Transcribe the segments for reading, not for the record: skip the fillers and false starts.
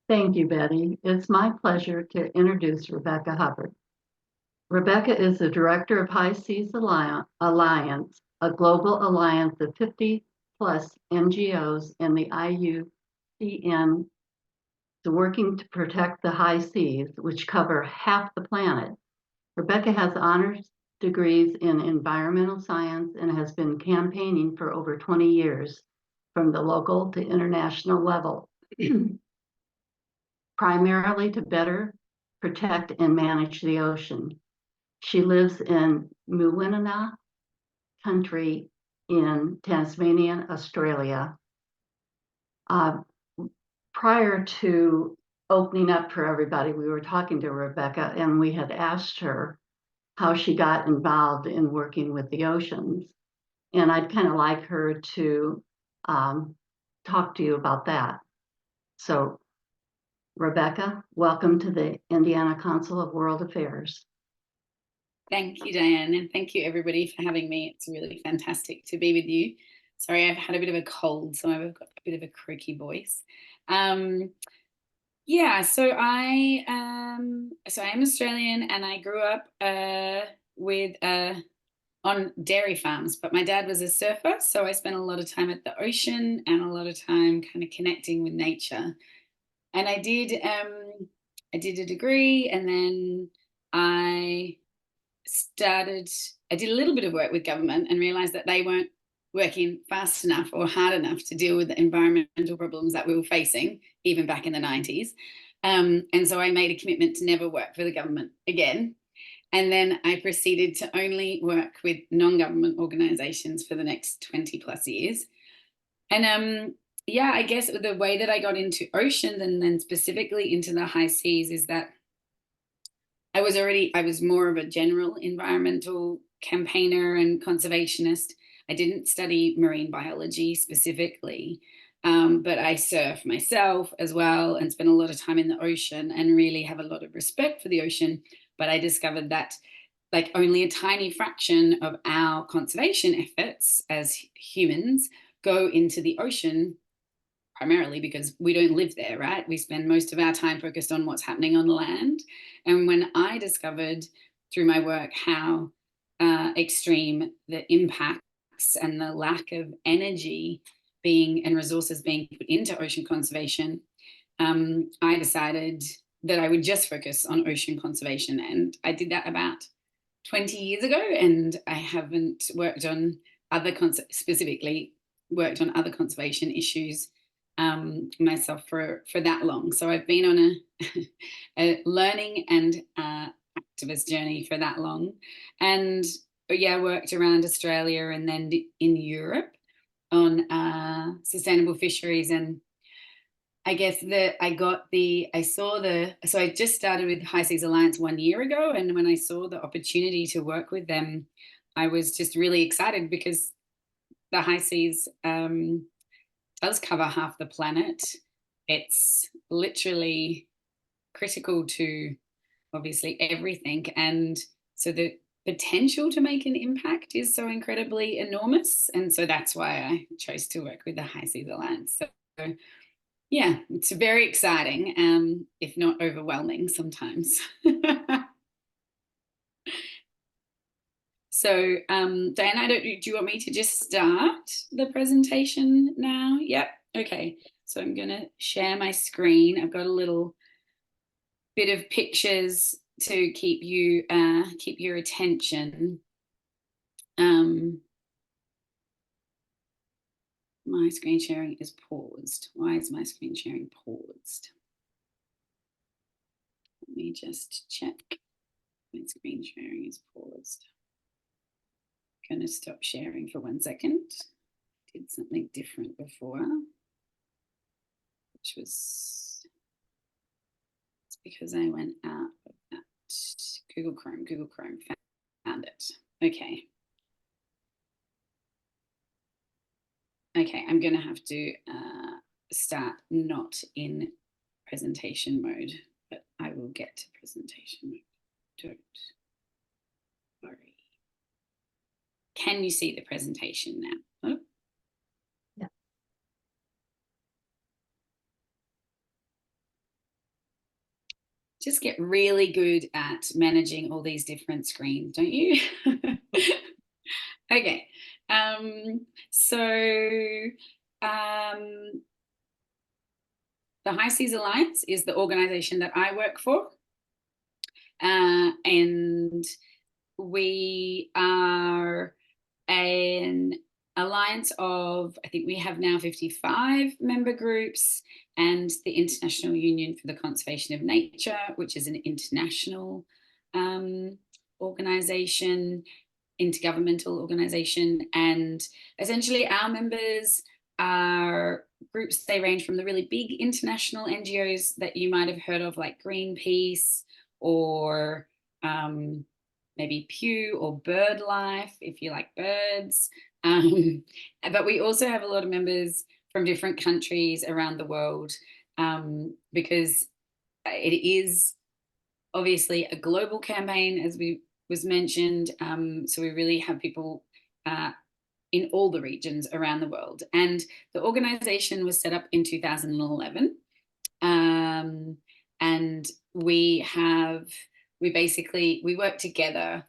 Thank you, Betty. It's my pleasure to introduce Rebecca Hubbard. Rebecca is the director of High Seas Alliance, a global alliance of 50 plus NGOs and the IUCN working to protect the high seas, which cover half the planet. Rebecca has honors degrees in environmental science and has been campaigning for over 20 years from the local to international level, primarily to better protect and manage the ocean. She lives in Muwinina country in Tasmania, Australia. Prior to opening up for everybody, we were talking to Rebecca and we had asked her how she got involved in working with the oceans. And I'd kind of like her to talk to you about that. So Rebecca, welcome to the Indiana Council of World Affairs. Thank you, Diane, and thank you everybody for having me. It's really fantastic to be with you. Sorry, I've had a bit of a cold, so I've got a bit of a croaky voice. Yeah, so I am Australian, and I grew up on dairy farms, but my dad was a surfer, so I spent a lot of time at the ocean and a lot of time kind of connecting with nature. And I did a degree, and then I did a little bit of work with government and realized that they weren't working fast enough or hard enough to deal with the environmental problems that we were facing, even back in the 90s. And so I made a commitment to never work for the government again. And then I proceeded to only work with non-government organizations for the next 20 plus years. And yeah, I guess the way that I got into ocean and then specifically into the high seas is that I was more of a general environmental campaigner and conservationist. I didn't study marine biology specifically, but I surf myself as well and spend a lot of time in the ocean and really have a lot of respect for the ocean. But I discovered that like only a tiny fraction of our conservation efforts as humans go into the ocean, primarily because we don't live there, right? We spend most of our time focused on what's happening on land. And when I discovered through my work how extreme the impacts and the lack of energy and resources being put into ocean conservation, I decided that I would just focus on ocean conservation. And I did that about 20 years ago, and I haven't worked on specifically worked on other conservation issues myself for that long. So I've been on a learning and activist journey for that long. And yeah, worked around Australia and then in Europe on sustainable fisheries. And I guess that so I just started with High Seas Alliance 1 year ago. And when I saw the opportunity to work with them, I was just really excited because the high seas does cover half the planet. It's literally critical to obviously everything. And so the potential to make an impact is so incredibly enormous. And so that's why I chose to work with the High Seas Alliance. So yeah, it's very exciting, if not overwhelming sometimes. So, Diana, do you want me to just start the presentation now? Yep. Okay. So I'm going to share my screen. I've got a little bit of pictures to keep your attention. My screen sharing is paused. Why is my screen sharing paused? Let me just check. My screen sharing is paused. Going to stop sharing for 1 second. Did something different before, which was because I went out of that Google Chrome found it. Okay. Okay, I'm going to have to start not in presentation mode, but I will get to presentation mode. Don't worry. Can you see the presentation now? Oh. Yeah. just get really good at managing all these different screens, don't you? Okay. So the High Seas Alliance is the organization that I work for. And we are an alliance of, I think we have now 55 member groups, and the International Union for the Conservation of Nature, which is an international organization, intergovernmental organization. And essentially our members are groups, they range from the really big international NGOs that you might have heard of, like Greenpeace, or maybe Pew or BirdLife, if you like birds. But we also have a lot of members from different countries around the world, because it is obviously a global campaign, as was mentioned. So we really have people in all the regions around the world. And the organization was set up in 2011. And we work together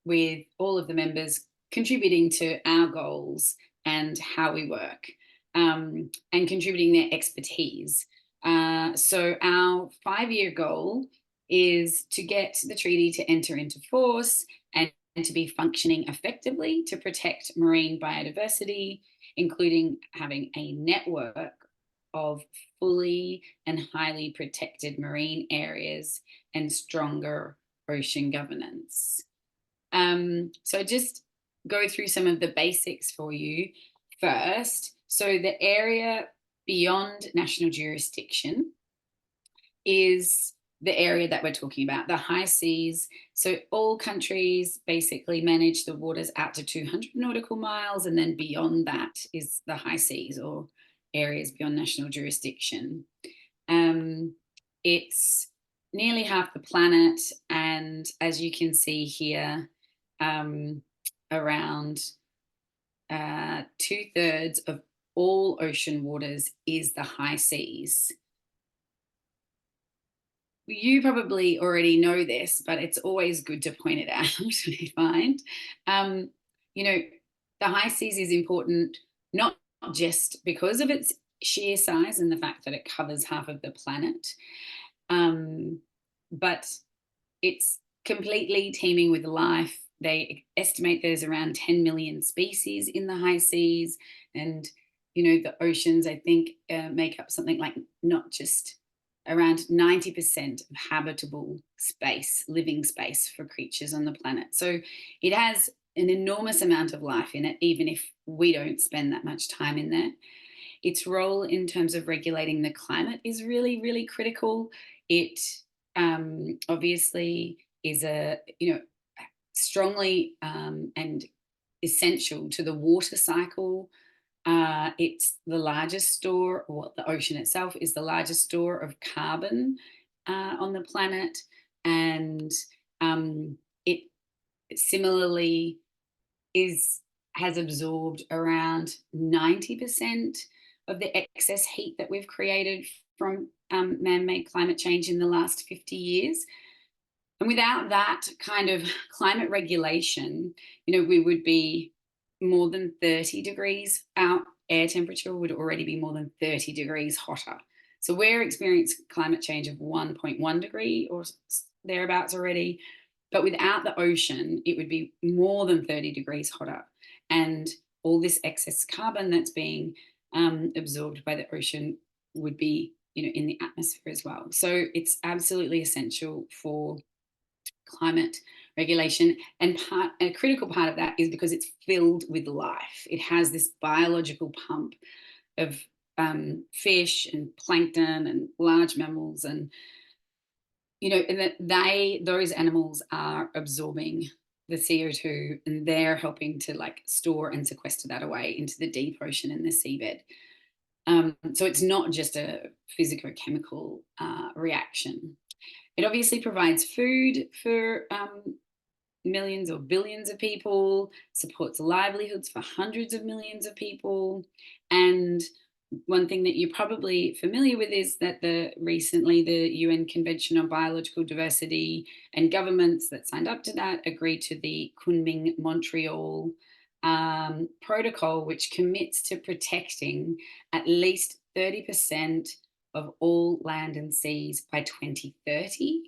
with all of the members contributing to our goals and how we work, and contributing their expertise. So our 5-year goal is to get the treaty to enter into force and to be functioning effectively to protect marine biodiversity, including having a network of fully and highly protected marine areas and stronger ocean governance. So just go through some of the basics for you first. So the area beyond national jurisdiction is the area that we're talking about, the high seas. So all countries basically manage the waters out to 200 nautical miles, and then beyond that is the high seas, or areas beyond national jurisdiction. It's nearly half the planet, and as you can see here, around 2/3 of all ocean waters is the high seas. You probably already know this, but it's always good to point it out, I find. The high seas is important not just because of its sheer size and the fact that it covers half of the planet, but it's completely teeming with life. They estimate there's around 10 million species in the high seas, and the oceans, I think, make up something like not just around 90% of habitable space, living space for creatures on the planet. So it has an enormous amount of life in it, even if we don't spend that much time in there. Its role in terms of regulating the climate is really, really critical. It obviously is strongly and essential to the water cycle. It's the largest store, or the ocean itself is the largest store of carbon on the planet, and it similarly has absorbed around 90% of the excess heat that we've created from man-made climate change in the last 50 years. And without that kind of climate regulation, we would be more than 30 degrees. Our air temperature would already be more than 30 degrees hotter. So we're experiencing climate change of 1.1 degree or thereabouts already. But without the ocean, it would be more than 30 degrees hotter. And all this excess carbon that's being absorbed by the ocean would be, in the atmosphere as well. So it's absolutely essential for climate regulation, and a critical part of that is because it's filled with life. It has this biological pump of fish and plankton and large mammals, and those animals are absorbing the CO2, and they're helping to store and sequester that away into the deep ocean and the seabed. So it's not just a physicochemical reaction. It obviously provides food for millions or billions of people, supports livelihoods for hundreds of millions of people, and one thing that you're probably familiar with is that recently the UN Convention on Biological Diversity and governments that signed up to that agreed to the Kunming-Montreal protocol, which commits to protecting at least 30% of all land and seas by 2030.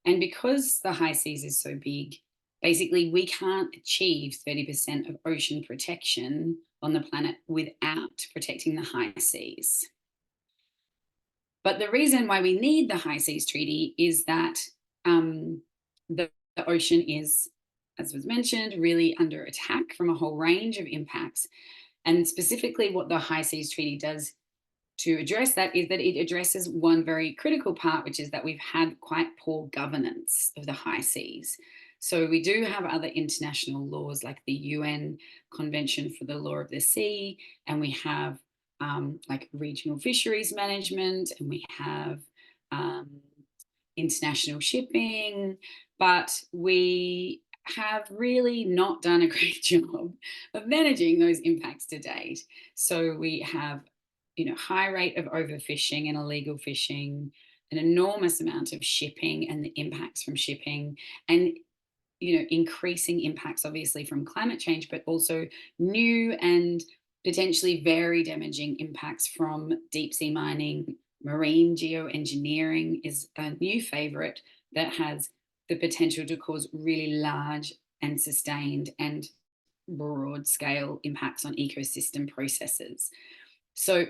And because the high seas is so big, basically we can't achieve 30% of ocean protection on the planet without protecting the high seas. But the reason why we need the High Seas Treaty is that the ocean is, as was mentioned, really under attack from a whole range of impacts. And specifically what the High Seas Treaty does to address that is that it addresses one very critical part, which is that we've had quite poor governance of the high seas. So we do have other international laws like the UN Convention for the Law of the Sea, and we have like regional fisheries management, and we have international shipping, but we have really not done a great job of managing those impacts to date. So we have, high rate of overfishing and illegal fishing, an enormous amount of shipping and the impacts from shipping, and increasing impacts obviously from climate change, but also new and potentially very damaging impacts from deep sea mining. Marine geoengineering is a new favorite that has the potential to cause really large and sustained and broad scale impacts on ecosystem processes. So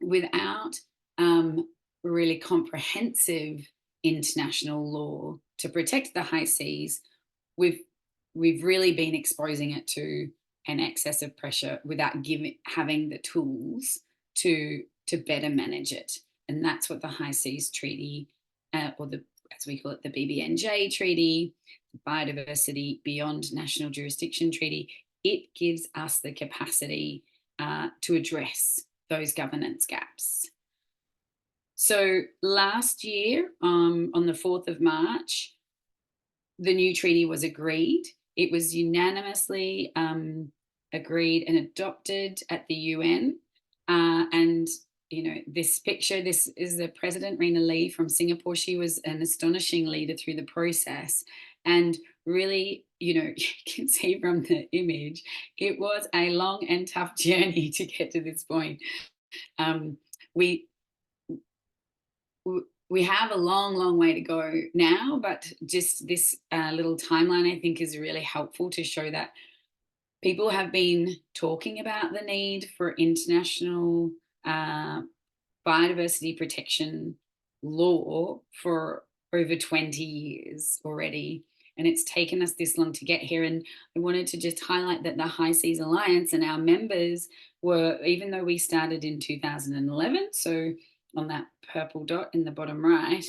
without really comprehensive international law to protect the high seas, we've really been exposing it to an excess of pressure without having the tools to better manage it. And that's what the High Seas Treaty, or as we call it, the BBNJ Treaty, the Biodiversity Beyond National Jurisdiction Treaty, it gives us the capacity to address those governance gaps. So last year, on the 4th of March, the new treaty was agreed. It was unanimously agreed and adopted at the UN. And, this picture, this is the President Rina Lee from Singapore. She was an astonishing leader through the process. And really, you can see from the image, it was a long and tough journey to get to this point. We have a long way to go now, but just this little timeline, I think, is really helpful to show that people have been talking about the need for international biodiversity protection law for over 20 years already. And it's taken us this long to get here. And I wanted to just highlight that the High Seas Alliance and our members were, even though we started in 2011, so on that purple dot in the bottom right,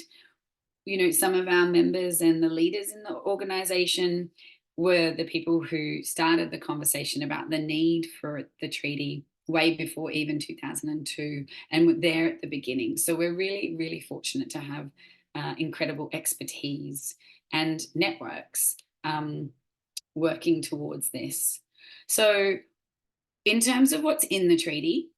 some of our members and the leaders in the organization were the people who started the conversation about the need for the treaty way before even 2002, and were there at the beginning. So we're really fortunate to have incredible expertise and networks working towards this. So in terms of what's in the treaty,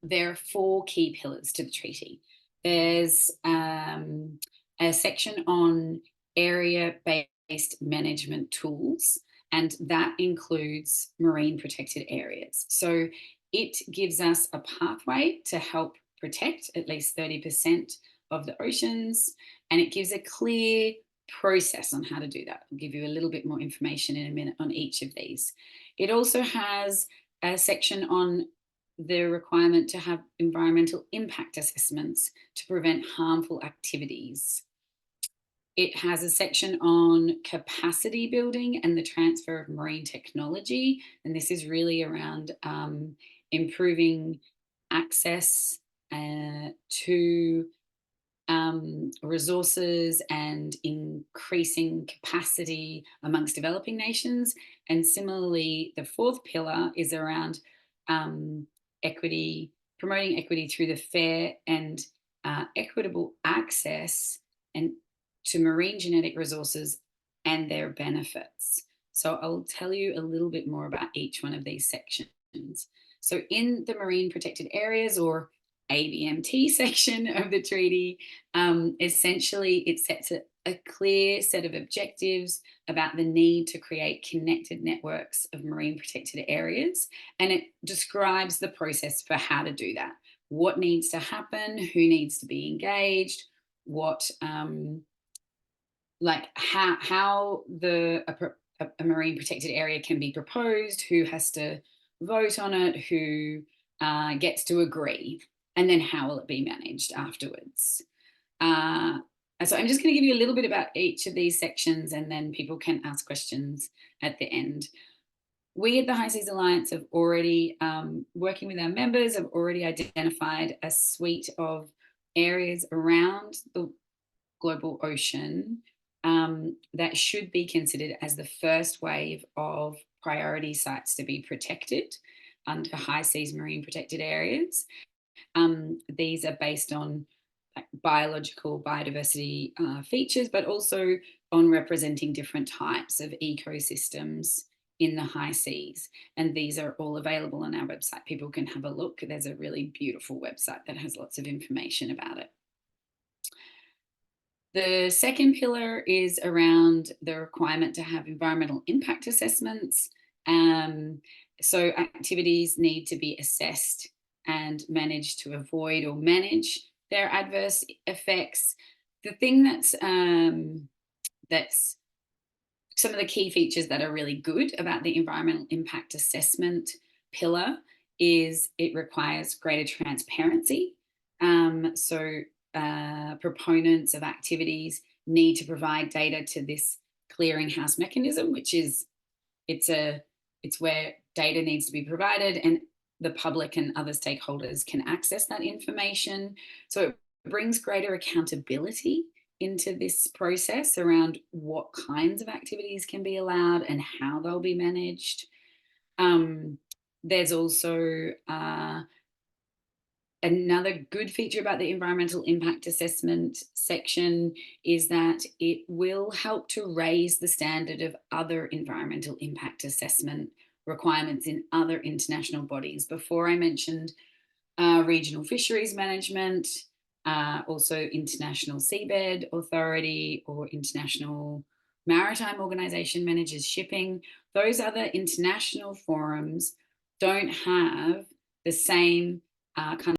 there are 4 key pillars to the treaty. There's a section on area-based management tools, and that includes marine protected areas. So it gives us a pathway to help protect at least 30% of the oceans, and it gives a clear process on how to do that. I'll give you a little bit more information in a minute on each of these. It also has a section on the requirement to have environmental impact assessments to prevent harmful activities. It has a section on capacity building and the transfer of marine technology. And this is really around improving access to resources and increasing capacity amongst developing nations. And similarly, the 4th pillar is around equity, promoting equity through the fair and equitable access and to marine genetic resources and their benefits. So I'll tell you a little bit more about each one of these sections. So in the marine protected areas, or ABMT section of the treaty, essentially it sets a clear set of objectives about the need to create connected networks of marine protected areas, and it describes the process for how to do that. What needs to happen, who needs to be engaged, what like how a marine protected area can be proposed, who has to vote on it, who gets to agree, and then how will it be managed afterwards. So I'm just going to give you a little bit about each of these sections, and then people can ask questions at the end. We at the High Seas Alliance have already, working with our members, have already identified a suite of areas around the global ocean that should be considered as the first wave of priority sites to be protected under high seas marine protected areas. These are based on biodiversity features, but also on representing different types of ecosystems in the high seas. And these are all available on our website. People can have a look. There's a really beautiful website that has lots of information about it. The second pillar is around the requirement to have environmental impact assessments. So activities need to be assessed and managed to avoid or manage their adverse effects. The thing that's some of the key features that are really good about the environmental impact assessment pillar is it requires greater transparency. Proponents of activities need to provide data to this clearinghouse mechanism, which is it's where data needs to be provided, and the public and other stakeholders can access that information. So it brings greater accountability into this process around what kinds of activities can be allowed and how they'll be managed. There's also another good feature about the environmental impact assessment section is that it will help to raise the standard of other environmental impact assessment requirements in other international bodies. Before I mentioned regional fisheries management, also International Seabed Authority or International Maritime Organization manages shipping. Those other international forums don't have the same kind